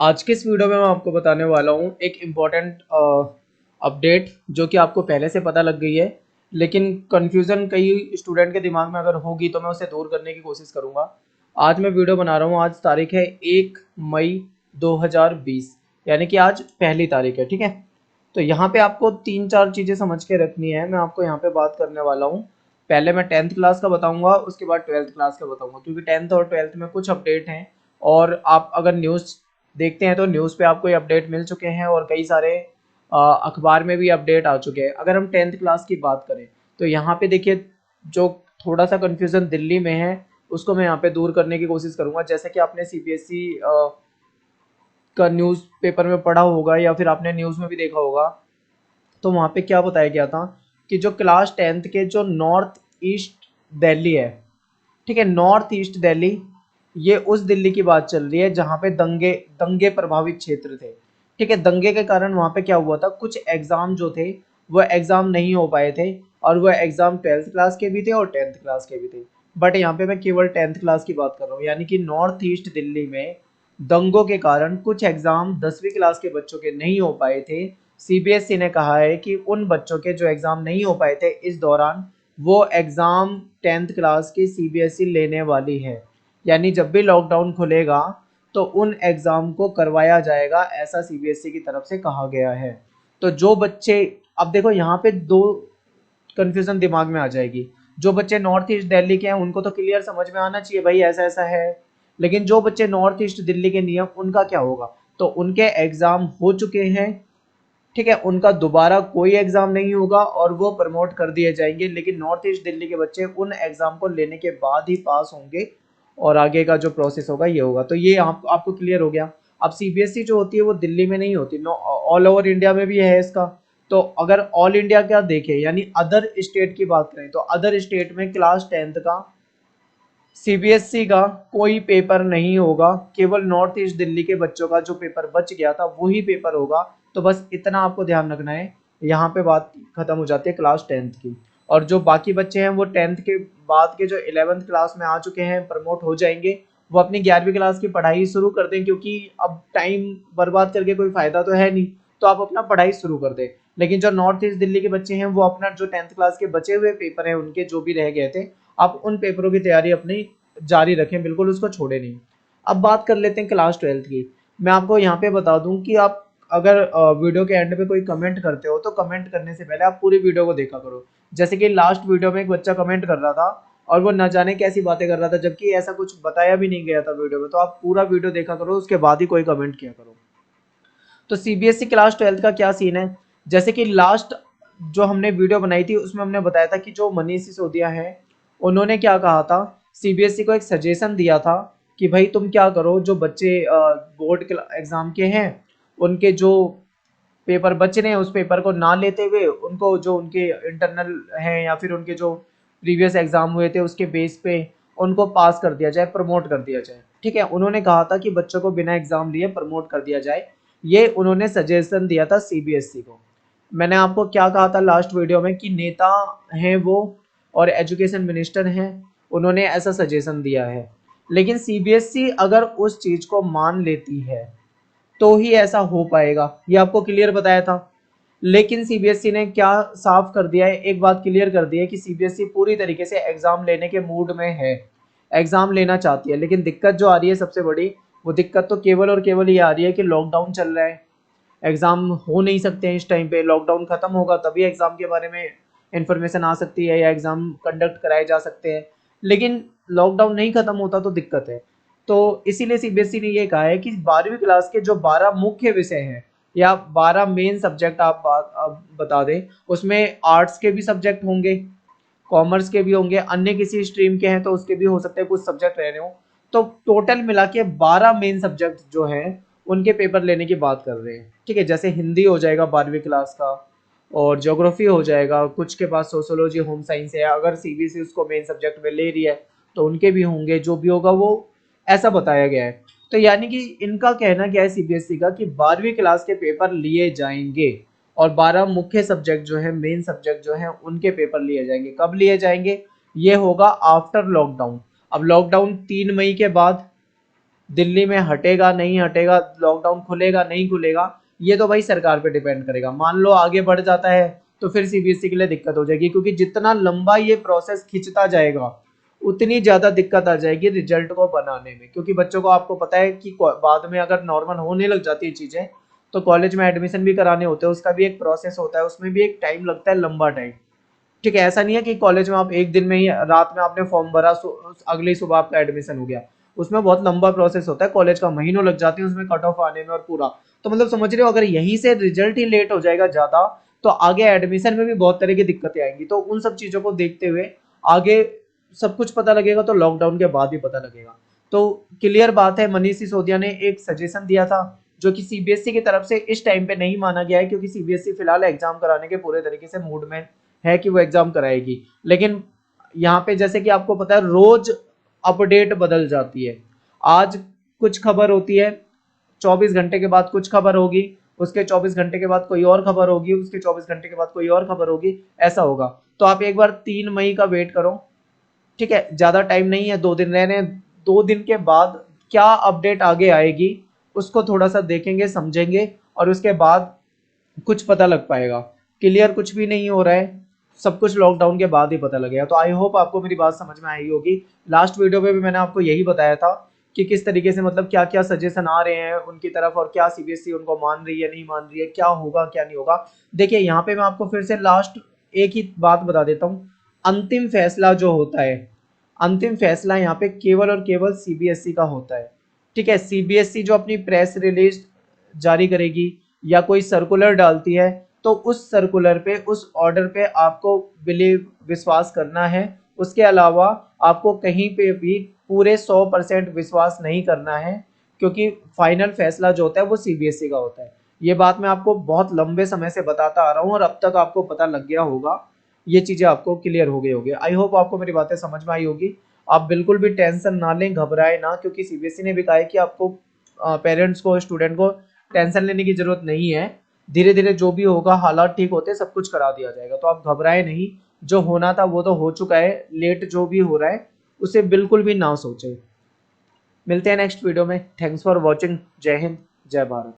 आज के इस वीडियो में मैं आपको बताने वाला हूँ एक इम्पॉर्टेंट अपडेट जो कि आपको पहले से पता लग गई है, लेकिन कन्फ्यूज़न कई स्टूडेंट के दिमाग में अगर होगी तो मैं उसे दूर करने की कोशिश करूँगा। आज मैं वीडियो बना रहा हूँ, आज तारीख है 1 मई 2020, यानी कि आज पहली तारीख है। ठीक है, तो यहाँ पे आपको 3-4 चीज़ें समझ के रखनी है। मैं आपको यहाँ पे बात करने वाला हूँ। पहले मैं 10th क्लास का बताऊँगा, उसके बाद 12th क्लास का बताऊँगा, क्योंकि 10th और 12th में कुछ अपडेट हैं। और आप अगर न्यूज़ देखते हैं तो न्यूज़ पे आपको ये अपडेट मिल चुके हैं और कई सारे अखबार में भी अपडेट आ चुके हैं। अगर हम 10th क्लास की बात करें तो यहाँ पे देखिए, जो थोड़ा सा कन्फ्यूज़न दिल्ली में है उसको मैं यहाँ पे दूर करने की कोशिश करूँगा। जैसे कि आपने सीबीएसई का न्यूज़पेपर में पढ़ा होगा या फिर आपने न्यूज़ में भी देखा होगा, तो वहाँ पे क्या बताया गया था कि जो क्लास 10th के जो नॉर्थ ईस्ट दिल्ली है, ठीक है, नॉर्थ ईस्ट दिल्ली, ये उस दिल्ली की बात चल रही है जहाँ पे दंगे दंगे प्रभावित क्षेत्र थे। ठीक है, दंगे के कारण वहाँ पे क्या हुआ था, कुछ एग्जाम जो थे वो एग्जाम नहीं हो पाए थे, और वो एग्जाम 12th क्लास के भी थे और 10th क्लास के भी थे। बट यहाँ पे मैं केवल 10th क्लास की बात कर रहा हूँ, यानी कि नॉर्थ ईस्ट दिल्ली में दंगों के कारण कुछ एग्जाम 10वीं क्लास के बच्चों के नहीं हो पाए थे। सीबीएसई ने कहा है कि उन बच्चों के जो एग्जाम नहीं हो पाए थे इस दौरान, वो एग्जाम 10th क्लास की सीबीएसई लेने वाली है। यानी जब भी लॉकडाउन खुलेगा तो उन एग्जाम को करवाया जाएगा, ऐसा सीबीएसई की तरफ से कहा गया है। तो जो बच्चे, अब देखो यहाँ पे दो कंफ्यूजन दिमाग में आ जाएगी। जो बच्चे नॉर्थ ईस्ट दिल्ली के हैं उनको तो क्लियर समझ में आना चाहिए भाई ऐसा ऐसा है, लेकिन जो बच्चे नॉर्थ ईस्ट दिल्ली के नहीं है उनका क्या होगा। तो उनके एग्जाम हो चुके हैं, ठीक है, उनका दोबारा कोई एग्जाम नहीं होगा और वो प्रमोट कर दिए जाएंगे, लेकिन नॉर्थ ईस्ट दिल्ली के बच्चे उन एग्जाम को लेने के बाद ही पास होंगे और आगे का जो प्रोसेस होगा ये होगा। तो ये आपको क्लियर हो गया। अब सीबीएसई जो होती है वो दिल्ली में नहीं होती, ऑल ओवर इंडिया में भी है इसका। तो अगर ऑल इंडिया का देखें यानी अदर स्टेट की बात करें तो अदर स्टेट में क्लास 10th का सीबीएसई का कोई पेपर नहीं होगा, केवल नॉर्थ ईस्ट दिल्ली के बच्चों का जो पेपर बच गया था वही पेपर होगा। तो बस इतना आपको ध्यान रखना है, यहाँ पे बात खत्म हो जाती है क्लास 10th की। और जो बाकी बच्चे हैं वो 10th के बाद के जो 11th क्लास में आ चुके हैं प्रमोट हो जाएंगे, वो अपनी 11वीं क्लास की पढ़ाई शुरू कर दें, क्योंकि अब टाइम बर्बाद करके कोई फायदा तो है नहीं, तो आप अपना पढ़ाई शुरू कर दें। लेकिन जो नॉर्थ ईस्ट दिल्ली के बच्चे हैं वो अपना जो 10th क्लास के बचे हुए पेपर हैं उनके जो भी रह गए थे, आप उन पेपरों की तैयारी अपनी जारी रखें, बिल्कुल उसको छोड़े नहीं। अब बात कर लेते हैं क्लास 12th की। मैं आपको यहाँ पे बता दूं कि आप अगर वीडियो के एंड पे कोई कमेंट करते हो तो कमेंट करने से पहले आप पूरी वीडियो को देखा करो। जैसे कि लास्ट वीडियो में एक बच्चा कमेंट कर रहा था और वो न जाने कैसी बातें कर रहा था, जबकि ऐसा कुछ बताया भी नहीं गया था वीडियो में। तो आप पूरा वीडियो देखा करो, उसके बाद ही कोई कमेंट किया करो। तो सीबीएसई क्लास 12th का क्या सीन है, जैसे कि लास्ट जो हमने वीडियो बनाई थी उसमें हमने बताया था कि जो मनीष सिसोदिया है उन्होंने क्या कहा था, सीबीएसई को एक सजेशन दिया था कि भाई तुम क्या करो, जो बच्चे बोर्ड एग्जाम के हैं उनके जो पेपर बच रहे हैं उस पेपर को ना लेते हुए उनको जो उनके इंटरनल हैं या फिर उनके जो प्रीवियस एग्जाम हुए थे उसके बेस पे उनको पास कर दिया जाए, प्रमोट कर दिया जाए। ठीक है, उन्होंने कहा था कि बच्चों को बिना एग्जाम लिए प्रमोट कर दिया जाए, ये उन्होंने सजेशन दिया था सीबीएसई को। मैंने आपको क्या कहा था लास्ट वीडियो में कि नेता हैं वो और एजुकेशन मिनिस्टर हैं, उन्होंने ऐसा सजेशन दिया है। लेकिन सीबीएसई अगर उस चीज को मान लेती है तो ही ऐसा हो पाएगा, ये आपको क्लियर बताया था। लेकिन सीबीएसई ने क्या साफ कर दिया है, एक बात क्लियर कर दी है कि सीबीएसई पूरी तरीके से एग्जाम लेने के मूड में है, एग्जाम लेना चाहती है। लेकिन दिक्कत जो आ रही है सबसे बड़ी, वो दिक्कत तो केवल और केवल ये आ रही है कि लॉकडाउन चल रहा है, एग्जाम हो नहीं सकते हैं इस टाइम पे। लॉकडाउन खत्म होगा तभी एग्जाम के बारे में इंफॉर्मेशन आ सकती है या एग्जाम कंडक्ट कराए जा सकते हैं, लेकिन लॉकडाउन नहीं खत्म होता तो दिक्कत है। तो इसीलिए सीबीएसई ने ये कहा है कि 12वीं क्लास के जो 12 मुख्य विषय हैं या 12 मेन सब्जेक्ट आप बता दें, उसमें आर्ट्स के भी सब्जेक्ट होंगे, कॉमर्स के भी होंगे, अन्य किसी स्ट्रीम के हैं तो उसके भी हो सकते हैं कुछ सब्जेक्ट रह रहे हो। तो टोटल मिला के 12 मेन सब्जेक्ट जो हैं उनके पेपर लेने की बात कर रहे हैं। ठीक है, जैसे हिंदी हो जाएगा 12वीं क्लास का, और ज्योग्राफी हो जाएगा, कुछ के पास सोशोलॉजी होम साइंस है, अगर सीबीएसई उसको मेन सब्जेक्ट में ले रही है तो उनके भी होंगे, जो भी होगा वो ऐसा बताया गया है। तो यानी कि इनका कहना क्या है सीबीएसई का कि 12वीं क्लास के पेपर लिए जाएंगे और 12 मुख्य सब्जेक्ट जो है, मेन सब्जेक्ट जो है उनके पेपर लिए जाएंगे। कब लिए जाएंगे, ये होगा आफ्टर लॉकडाउन। अब लॉकडाउन 3 मई के बाद दिल्ली में हटेगा नहीं हटेगा, लॉकडाउन खुलेगा नहीं खुलेगा, ये तो भाई सरकार पे डिपेंड करेगा। मान लो आगे बढ़ जाता है तो फिर सीबीएसई के लिए दिक्कत हो जाएगी, क्योंकि जितना लंबा ये प्रोसेस खिंचता जाएगा उतनी ज्यादा दिक्कत आ जाएगी रिजल्ट को बनाने में। क्योंकि बच्चों को आपको पता है कि बाद में अगर नॉर्मल होने लग जाती है चीजें तो कॉलेज में एडमिशन भी कराने होते हैं, उसका भी एक प्रोसेस होता है, उसमें भी एक टाइम लगता है, लंबा टाइम। ठीक है, ऐसा नहीं है कि कॉलेज में आप एक दिन में ही रात में आपने फॉर्म भरा अगली सुबह आपका एडमिशन हो गया। उसमें बहुत लंबा प्रोसेस होता है, कॉलेज का महीनों लग जाते हैं उसमें कट ऑफ आने में और पूरा। तो मतलब समझ रहे हो, अगर यहीं से रिजल्ट ही लेट हो जाएगा ज्यादा तो आगे एडमिशन में भी बहुत तरह की दिक्कतें आएंगी। तो उन सब चीजों को देखते हुए आगे सब कुछ पता लगेगा तो लॉकडाउन के बाद ही पता लगेगा। तो क्लियर बात है, मनीष सिसोदिया ने एक सजेशन दिया था जो कि सीबीएसई की तरफ से इस टाइम पे नहीं माना गया है, क्योंकि सीबीएसई फिलहाल एग्जाम कराने के पूरे तरीके से मूड में है कि वो एग्जाम कराएगी। लेकिन यहाँ पे जैसे कि आपको पता है रोज अपडेट बदल जाती है। आज कुछ खबर होती है, 24 घंटे के बाद कुछ खबर होगी, उसके 24 घंटे के बाद कोई और खबर होगी, उसके 24 घंटे के बाद कोई और खबर होगी, ऐसा होगा। तो आप एक बार 3 मई का वेट करो। ठीक है, ज्यादा टाइम नहीं है, 2 दिन रहने, 2 दिन के बाद क्या अपडेट आगे आएगी उसको थोड़ा सा देखेंगे समझेंगे, और उसके बाद कुछ पता लग पाएगा। क्लियर कुछ भी नहीं हो रहा है, सब कुछ लॉकडाउन के बाद ही पता लगेगा। तो आई होप आपको मेरी बात समझ में आई होगी। लास्ट वीडियो पे भी मैंने आपको यही बताया था कि किस तरीके से मतलब क्या क्या सजेशन आ रहे हैं उनकी तरफ, और क्या सीबीएसई उनको मान रही है नहीं मान रही है, क्या होगा क्या नहीं होगा। देखिए यहाँ पे मैं आपको फिर से लास्ट एक ही बात बता देता हूँ, अंतिम फैसला जो होता है, अंतिम फैसला यहाँ पे केवल और केवल सीबीएसई का होता है। ठीक है, सीबीएसई जो अपनी प्रेस रिलीज जारी करेगी या कोई सर्कुलर डालती है तो उस सर्कुलर पे, उस ऑर्डर पे आपको बिलीव विश्वास करना है। उसके अलावा आपको कहीं पे भी पूरे 100% विश्वास नहीं करना है, क्योंकि फाइनल फैसला जो होता है वो सीबीएसई का होता है। ये बात मैं आपको बहुत लंबे समय से बताता आ रहा हूँ और अब तक आपको पता लग गया होगा, ये चीजें आपको क्लियर हो गई होगी। आई होप आपको मेरी बातें समझ में आई होगी। आप बिल्कुल भी टेंशन ना लें, घबराए ना, क्योंकि सीबीएसई ने भी कहा है कि आपको पेरेंट्स को, स्टूडेंट को टेंशन लेने की जरूरत नहीं है। धीरे धीरे जो भी होगा, हालात ठीक होते सब कुछ करा दिया जाएगा। तो आप घबराए नहीं, जो होना था वो तो हो चुका है, लेट जो भी हो रहा है उसे बिल्कुल भी ना सोचे। मिलते हैं नेक्स्ट वीडियो में। Thanks for watching. जय हिंद, जय भारत।